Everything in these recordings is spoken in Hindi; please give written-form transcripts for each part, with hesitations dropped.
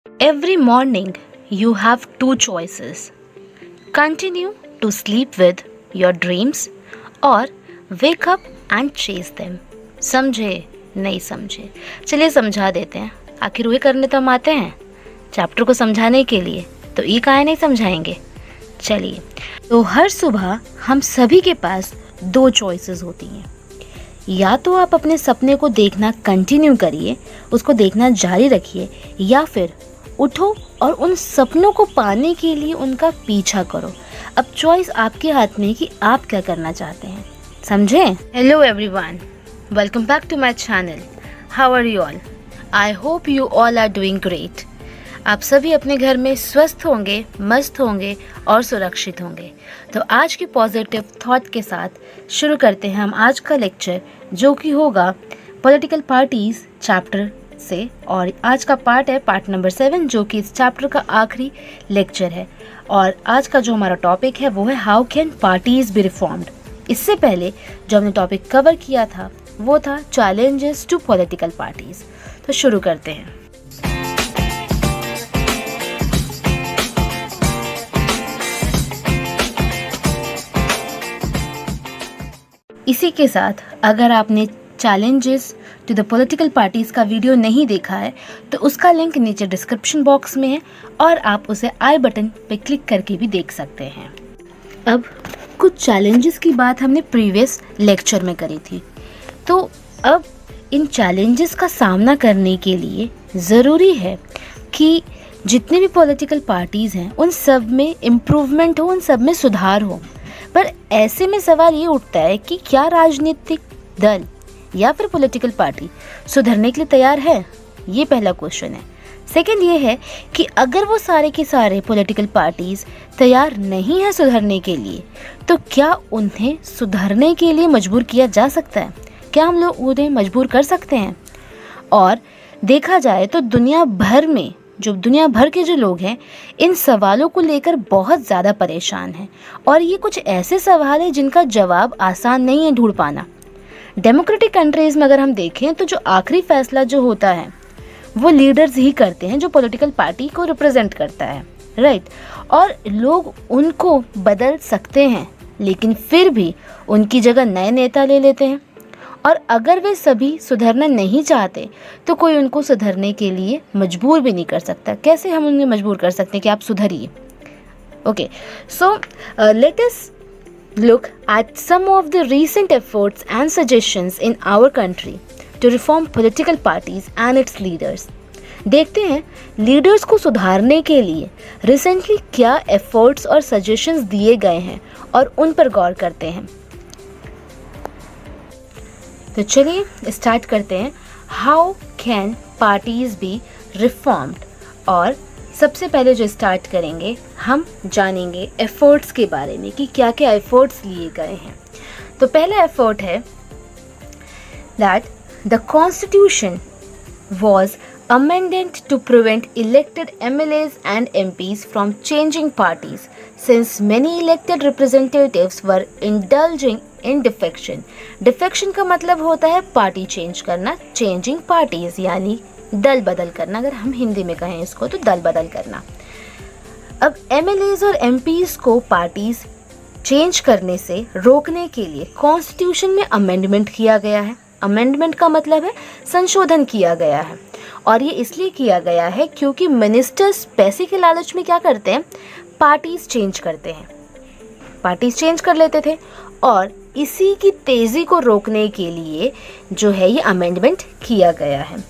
Every morning, you have two choices. Continue to sleep with your dreams or wake up and chase them. समझे? नहीं समझे? चलिए समझा देते हैं। आखिर वही करने तो हम आते हैं चैप्टर को समझाने के लिए, तो ये काहे नहीं समझाएंगे। चलिए, तो हर सुबह हम सभी के पास दो चॉइसेस होती हैं। या तो आप अपने सपने को देखना कंटिन्यू करिए, उसको देखना जारी रखिए, या फिर उठो और उन सपनों को पाने के लिए उनका पीछा करो। अब चॉइस आपके हाथ में है कि आप क्या करना चाहते हैं। समझे? Hello everyone, welcome back to my channel. How are you all? I hope you all are doing great. आप सभी अपने घर में स्वस्थ होंगे, मस्त होंगे और सुरक्षित होंगे। तो आज की पॉजिटिव थॉट के साथ शुरू करते हैं हम आज का लेक्चर, जो कि होगा पॉलिटिकल पार्टीज चैप्टर से। और आज का पार्ट है पार्ट नंबर 7, जो कि इस चैप्टर का आखिरी लेक्चर है। और आज का जो हमारा टॉपिक है वो है how can parties B reformed. इससे पहले जो हमने टॉपिक कवर किया था वो था चैलेंजेस टू पॉलिटिकल पार्टीज। तो शुरू करते हैं। इसी के साथ अगर आपने challenges to the political parties का वीडियो नहीं देखा है तो उसका लिंक नीचे डिस्क्रिप्शन बॉक्स में है और आप उसे आई बटन पे क्लिक करके भी देख सकते हैं। अब कुछ चैलेंजेस की बात हमने प्रीवियस लेक्चर में करी थी, तो अब इन चैलेंजेस का सामना करने के लिए ज़रूरी है कि जितने भी पॉलिटिकल पार्टीज़ हैं उन सब में इम्प्रूवमेंट हो, उन सब में सुधार हो। पर ऐसे में सवाल ये उठता है कि क्या राजनीतिक दल या फिर पॉलिटिकल पार्टी सुधरने के लिए तैयार है? ये पहला क्वेश्चन है। सेकंड ये है कि अगर वो सारे के सारे पॉलिटिकल पार्टीज तैयार नहीं है सुधरने के लिए, तो क्या उन्हें सुधरने के लिए मजबूर किया जा सकता है? क्या हम लोग उन्हें मजबूर कर सकते हैं? और देखा जाए तो दुनिया भर के जो लोग हैं इन सवालों को लेकर बहुत ज़्यादा परेशान हैं। और ये कुछ ऐसे सवाल हैं जिनका जवाब आसान नहीं है ढूंढ पाना। डेमोक्रेटिक कंट्रीज़ में अगर हम देखें तो जो आखिरी फैसला जो होता है वो लीडर्स ही करते हैं, जो पॉलिटिकल पार्टी को रिप्रेजेंट करता है, राइट। और लोग उनको बदल सकते हैं, लेकिन फिर भी उनकी जगह नए नेता ले लेते हैं। और अगर वे सभी सुधरना नहीं चाहते तो कोई उनको सुधरने के लिए मजबूर भी नहीं कर सकता। कैसे हम उन्हें मजबूर कर सकते हैं कि आप सुधरिए? Okay, so let us look at some of the recent efforts and suggestions in our country to reform political parties and its leaders. देखते हैं लीडर्स को सुधारने के लिए रिसेंटली क्या एफर्ट्स और सजेशंस दिए गए हैं और उन पर गौर करते हैं। तो चलिए स्टार्ट करते हैं। How can parties B reformed. और सबसे पहले जो स्टार्ट करेंगे हम जानेंगे एफर्ट्स के बारे में कि क्या क्या एफर्ट्स लिए गए हैं। तो पहला एफर्ट है that the constitution was amended to prevent elected MLAs and MPs from changing parties since many elected representatives were indulging in defection. Defection का मतलब होता है पार्टी चेंज करना, changing parties यानी दल बदल करना। अगर हम हिंदी में कहें इसको तो दल बदल करना। अब MLAs और MPs को पार्टीज चेंज करने से रोकने के लिए कॉन्स्टिट्यूशन में अमेंडमेंट किया गया है। अमेंडमेंट का मतलब है संशोधन किया गया है। और ये इसलिए किया गया है क्योंकि मिनिस्टर्स पैसे के लालच में क्या करते हैं, पार्टीज चेंज करते हैं, पार्टीज चेंज कर लेते थे। और इसी की तेज़ी को रोकने के लिए जो है ये अमेंडमेंट किया गया है।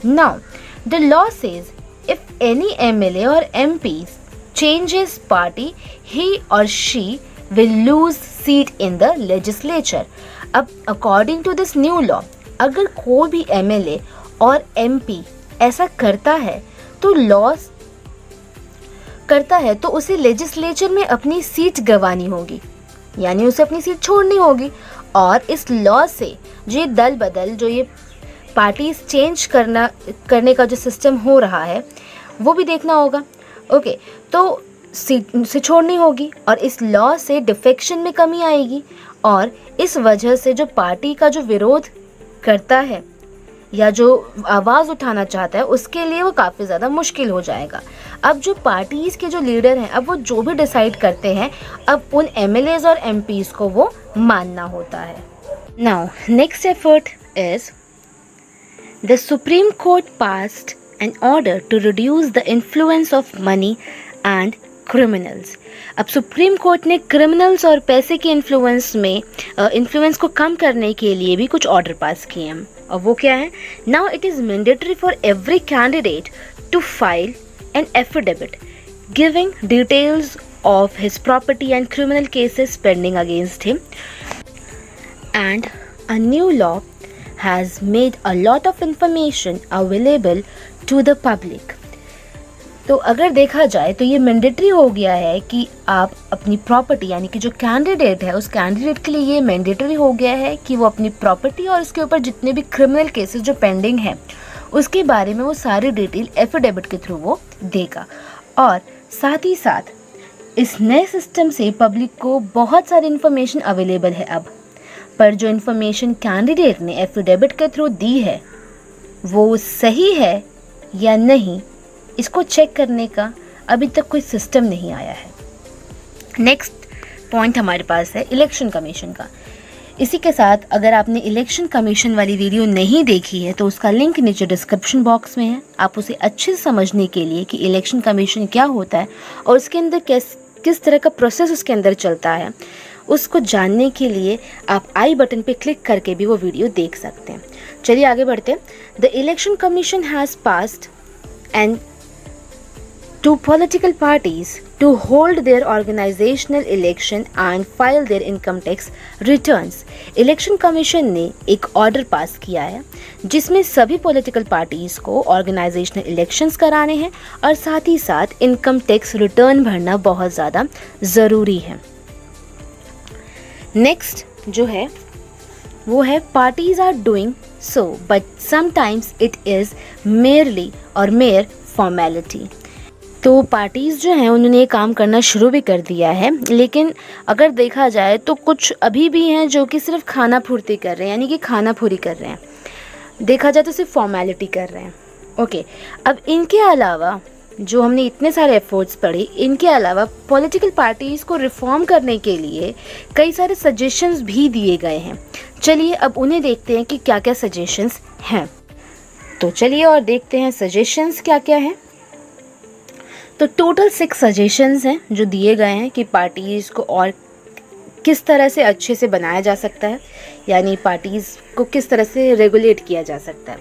Now, the law says if any MLA or MP changes party, he or she will lose seat in the legislature. अब according to this new law, अगर कोई भी MLA और MP ऐसा करता है तो उसे लेजिस्लेचर में अपनी सीट गंवानी होगी, यानी उसे अपनी सीट छोड़नी होगी। और इस लॉ से जो ये दल बदल, जो ये पार्टीज चेंज करने का जो सिस्टम हो रहा है वो भी देखना होगा। ओके, तो सीट से छोड़नी होगी और इस लॉ से डिफेक्शन में कमी आएगी। और इस वजह से जो पार्टी का जो विरोध करता है या जो आवाज़ उठाना चाहता है उसके लिए वो काफ़ी ज़्यादा मुश्किल हो जाएगा। अब जो पार्टीज़ के जो लीडर हैं, अब वो जो भी डिसाइड करते हैं, अब उन एमएलएज और एमपीज़ को वो मानना होता है। Now next effort is the Supreme Court passed an order to reduce the influence of money and criminals. अब सुप्रीम कोर्ट ने क्रिमिनल्स और पैसे के इन्फ्लुएंस को कम करने के लिए भी कुछ ऑर्डर पास किए हैं। और वो क्या है? Now it is mandatory for every candidate to file an affidavit giving details of his property and criminal cases pending against him, and a new law has made a lot of information available to the public. तो अगर देखा जाए तो ये मैंडेटरी हो गया है कि आप अपनी प्रॉपर्टी, यानी कि जो कैंडिडेट है उस कैंडिडेट के लिए ये मैंडेटरी हो गया है कि वो अपनी प्रॉपर्टी और उसके ऊपर जितने भी क्रिमिनल केसेस जो पेंडिंग हैं उसके बारे में वो सारी डिटेल एफिडेविट के थ्रू वो देगा। और साथ ही साथ इस नए सिस्टम से पब्लिक को बहुत सारी इन्फॉर्मेशन अवेलेबल है अब, पर जो इन्फॉर्मेशन कैंडिडेट ने एफिडेविट के थ्रू दी है वो सही है या नहीं, इसको चेक करने का अभी तक कोई सिस्टम नहीं आया है। नेक्स्ट पॉइंट हमारे पास है इलेक्शन कमीशन का। इसी के साथ अगर आपने इलेक्शन कमीशन वाली वीडियो नहीं देखी है तो उसका लिंक नीचे डिस्क्रिप्शन बॉक्स में है। आप उसे अच्छे से समझने के लिए कि इलेक्शन कमीशन क्या होता है और उसके अंदर किस तरह का प्रोसेस उसके अंदर चलता है, उसको जानने के लिए आप आई बटन पे क्लिक करके भी वो वीडियो देख सकते हैं। चलिए आगे बढ़ते हैं। The election commission has passed and to political parties to hold their organizational election and file their income tax returns। Election commission ने एक ऑर्डर पास किया है जिसमें सभी पॉलिटिकल पार्टीज को ऑर्गेनाइजेशनल इलेक्शंस कराने हैं और साथ ही साथ इनकम टैक्स रिटर्न भरना बहुत ज़्यादा ज़रूरी है। नेक्स्ट जो है वो है parties are doing so but sometimes it is mere formality. तो पार्टीज़ जो हैं उन्होंने ये काम करना शुरू भी कर दिया है, लेकिन अगर देखा जाए तो कुछ अभी भी हैं जो कि सिर्फ खाना फुर्ती कर रहे हैं, यानी कि खाना पूरी कर रहे हैं। देखा जाए तो सिर्फ फॉर्मेलिटी कर रहे हैं। ओके, अब इनके अलावा जो हमने इतने सारे एफर्ट्स पढ़े, इनके अलावा पॉलिटिकल पार्टीज़ को रिफॉर्म करने के लिए कई सारे सजेशंस भी दिए गए हैं। चलिए अब उन्हें देखते हैं कि क्या क्या सजेशंस हैं। तो चलिए और देखते हैं सजेशंस क्या क्या हैं। तो टोटल 6 सजेशंस हैं जो दिए गए हैं कि पार्टीज़ को और किस तरह से अच्छे से बनाया जा सकता है, यानी पार्टीज़ को किस तरह से रेगुलेट किया जा सकता है।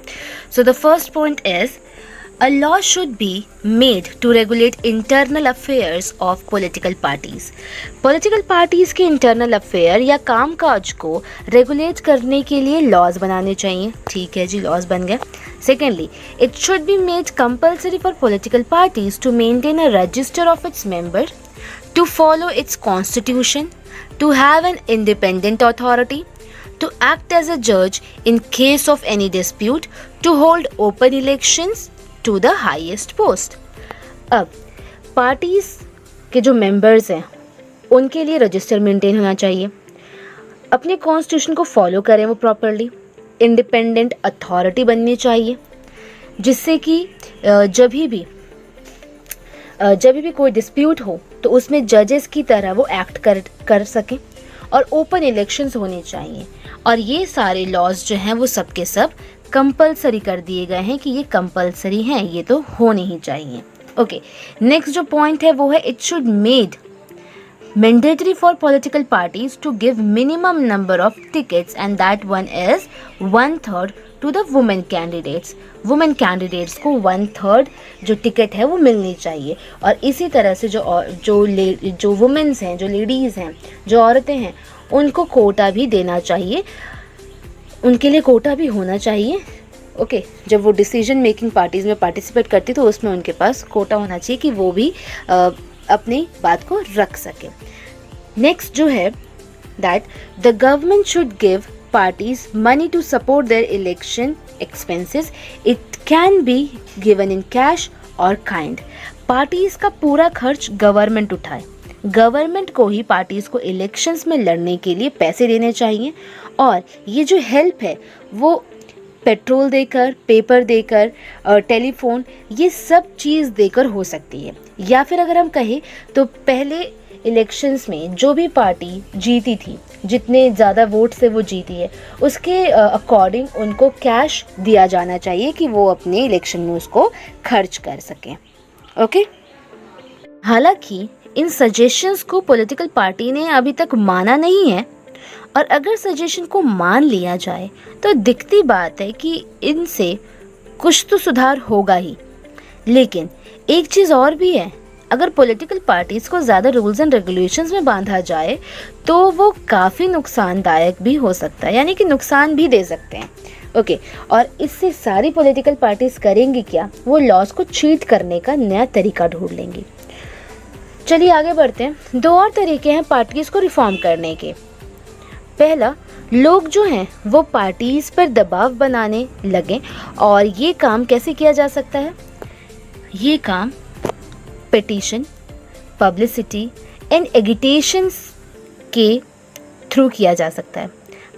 So the first point is a law should be made to regulate internal affairs of political parties. Political parties के इंटरनल अफेयर या कामकाज को रेगुलेट करने के लिए लॉज बनाने चाहिए। ठीक है जी, लॉज बन गए। Secondly, it should be made compulsory for political parties to maintain a register of its members, to follow its constitution, to have an independent authority, to act as a judge in case of any dispute, to hold open elections to the highest post। अब पार्टीज के जो मेंबर्स हैं उनके लिए रजिस्टर मेंटेन होना चाहिए, अपने कॉन्स्टिट्यूशन को फॉलो करें वो प्रॉपरली, इंडिपेंडेंट अथॉरिटी बननी चाहिए जिससे कि जब भी कोई डिस्प्यूट हो तो उसमें जजेस की तरह वो एक्ट कर सकें, और ओपन इलेक्शंस होने चाहिए। और ये सारे लॉज जो हैं वो सब के सब कंपलसरी कर दिए गए हैं कि ये कंपलसरी हैं, ये तो होने ही चाहिए। ओके, नेक्स्ट जो पॉइंट है वो है it should made mandatory for political parties to give minimum number of tickets, and that one is 1/3 to the women candidates। women candidates को 1/3 जो टिकट है वो मिलनी चाहिए। और इसी तरह से जो वुमेन्स हैं, जो लेडीज़ हैं, जो औरतें हैं, उनको कोटा भी देना चाहिए, उनके लिए कोटा भी होना चाहिए। ओके, जब वो डिसीजन मेकिंग पार्टीज़ में पार्टिसिपेट करती तो उसमें उनके पास कोटा होना चाहिए कि वो भी अपनी बात को रख सके। नेक्स्ट जो है that the government should give parties money to support their election expenses. It can be given in cash और काइंड। पार्टीज का पूरा खर्च गवर्नमेंट उठाए। गवर्नमेंट को ही पार्टीज को इलेक्शंस में लड़ने के लिए पैसे देने चाहिए, और ये जो हेल्प है वो पेट्रोल देकर, पेपर देकर, टेलीफोन, ये सब चीज़ देकर हो सकती है। या फिर अगर हम कहें तो पहले इलेक्शंस में जो भी पार्टी जीती थी, जितने ज़्यादा वोट से वो जीती है, उसके अकॉर्डिंग उनको कैश दिया जाना चाहिए कि वो अपने इलेक्शन में उसको खर्च कर सकें। ओके, हालांकि इन सजेशंस को पॉलिटिकल पार्टी ने अभी तक माना नहीं है, और अगर सजेशन को मान लिया जाए तो दिखती बात है कि इनसे कुछ तो सुधार होगा ही। लेकिन एक चीज़ और भी है, अगर पॉलिटिकल पार्टीज़ को ज़्यादा रूल्स एंड रेगुलेशंस में बांधा जाए तो वो काफ़ी नुकसानदायक भी हो सकता है, यानी कि नुकसान भी दे सकते हैं। ओके, और इससे सारी पॉलिटिकल पार्टीज़ करेंगी क्या? वो लॉज को चीट करने का नया तरीका ढूंढ लेंगी। चलिए आगे बढ़ते हैं। दो और तरीके हैं पार्टीज़ को रिफॉर्म करने के। पहला, लोग जो हैं वो पार्टीज़ पर दबाव बनाने लगें, और ये काम कैसे किया जा सकता है? ये काम पिटीशन, पब्लिसिटी एंड एगिटेशंस के थ्रू किया जा सकता है।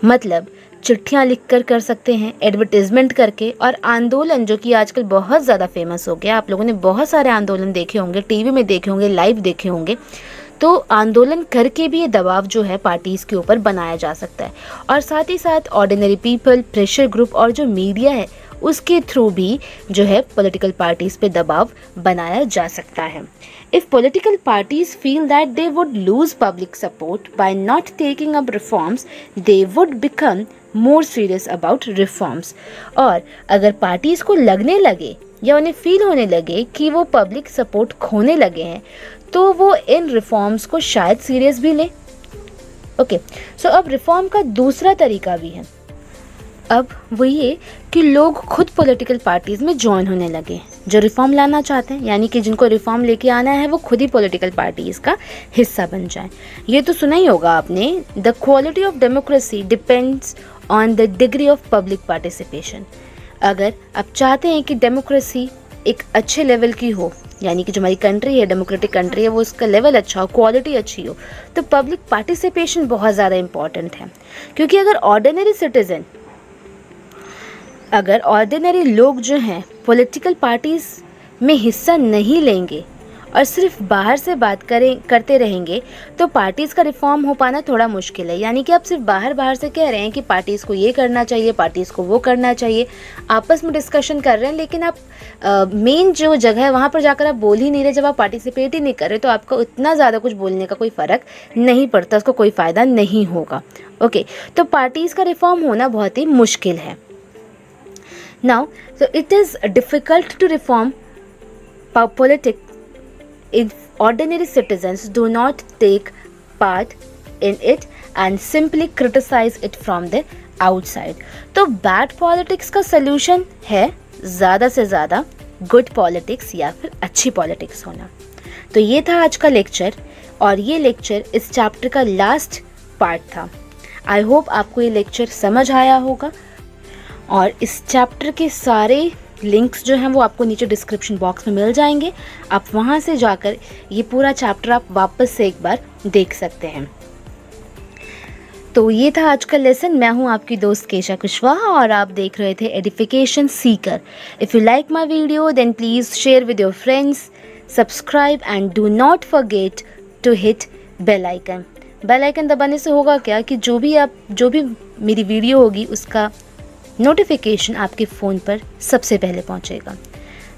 मतलब चिट्ठियाँ लिखकर कर सकते हैं, एडवर्टीज़मेंट करके, और आंदोलन जो कि आजकल बहुत ज़्यादा फेमस हो गया। आप लोगों ने बहुत सारे आंदोलन देखे होंगे, टीवी में देखे होंगे, लाइव देखे होंगे। तो आंदोलन करके भी ये दबाव जो है पार्टीज़ के ऊपर बनाया जा सकता है। और साथ ही साथ ऑर्डिनरी पीपल, प्रेशर ग्रुप और जो मीडिया है उसके थ्रू भी जो है पॉलिटिकल पार्टीज़ पे दबाव बनाया जा सकता है। If political parties feel that they would lose public support by not taking up reforms, they would become more serious about reforms. और अगर पार्टीज़ को लगने लगे या उन्हें फील होने लगे कि वो पब्लिक सपोर्ट खोने लगे हैं, तो वो इन रिफॉर्म्स को शायद सीरियस भी लें। ओके, सो अब रिफॉर्म का दूसरा तरीका भी है। अब वो ये कि लोग खुद पॉलिटिकल पार्टीज़ में ज्वाइन होने लगे, जो रिफॉर्म लाना चाहते हैं, यानी कि जिनको रिफॉर्म लेके आना है वो खुद ही पॉलिटिकल पार्टीज़ का हिस्सा बन जाएं। ये तो सुना ही होगा आपने, the quality of democracy depends on the degree of public participation. अगर आप चाहते हैं कि डेमोक्रेसी एक अच्छे लेवल की हो, यानी कि जो हमारी कंट्री है, डेमोक्रेटिक कंट्री है, वो उसका लेवल अच्छा हो, क्वालिटी अच्छी हो, तो पब्लिक पार्टिसिपेशन बहुत ज़्यादा इम्पॉर्टेंट है। क्योंकि अगर ऑर्डिनरी लोग जो हैं पॉलिटिकल पार्टीज़ में हिस्सा नहीं लेंगे और सिर्फ बाहर से बात करते रहेंगे, तो पार्टीज़ का रिफॉर्म हो पाना थोड़ा मुश्किल है। यानी कि आप सिर्फ बाहर से कह रहे हैं कि पार्टीज़ को ये करना चाहिए, पार्टीज़ को वो करना चाहिए, आपस में डिस्कशन कर रहे हैं, लेकिन आप मेन जो जगह है वहाँ पर जाकर आप बोल ही नहीं रहे। जब आप पार्टिसिपेट ही नहीं कर रहे तो आपको इतना ज़्यादा कुछ बोलने का कोई फ़र्क नहीं पड़ता, उसको कोई फ़ायदा नहीं होगा। ओके, तो पार्टीज़ का रिफॉर्म होना बहुत ही मुश्किल है। Now, so it is difficult to reform politics if ordinary citizens do not take part in it and simply criticize it from the outside. तो bad politics का solution है ज़्यादा से ज़्यादा good politics या फिर अच्छी politics होना। तो ये था आज का लेक्चर, और ये लेक्चर इस चैप्टर का लास्ट पार्ट था। आई होप आपको ये लेक्चर समझ आया होगा, और इस चैप्टर के सारे लिंक्स जो हैं वो आपको नीचे डिस्क्रिप्शन बॉक्स में मिल जाएंगे। आप वहाँ से जाकर ये पूरा चैप्टर आप वापस से एक बार देख सकते हैं। तो ये था आज का लेसन। मैं हूँ आपकी दोस्त केशा कुशवाहा, और आप देख रहे थे edification seeker. If you like my video then please share with your friends, subscribe and do not forget to hit bell icon. Bell icon दबाने से होगा क्या कि जो भी मेरी वीडियो होगी उसका नोटिफिकेशन आपके फ़ोन पर सबसे पहले पहुंचेगा।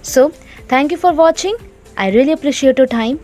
So thank you for watching. I really appreciate your time.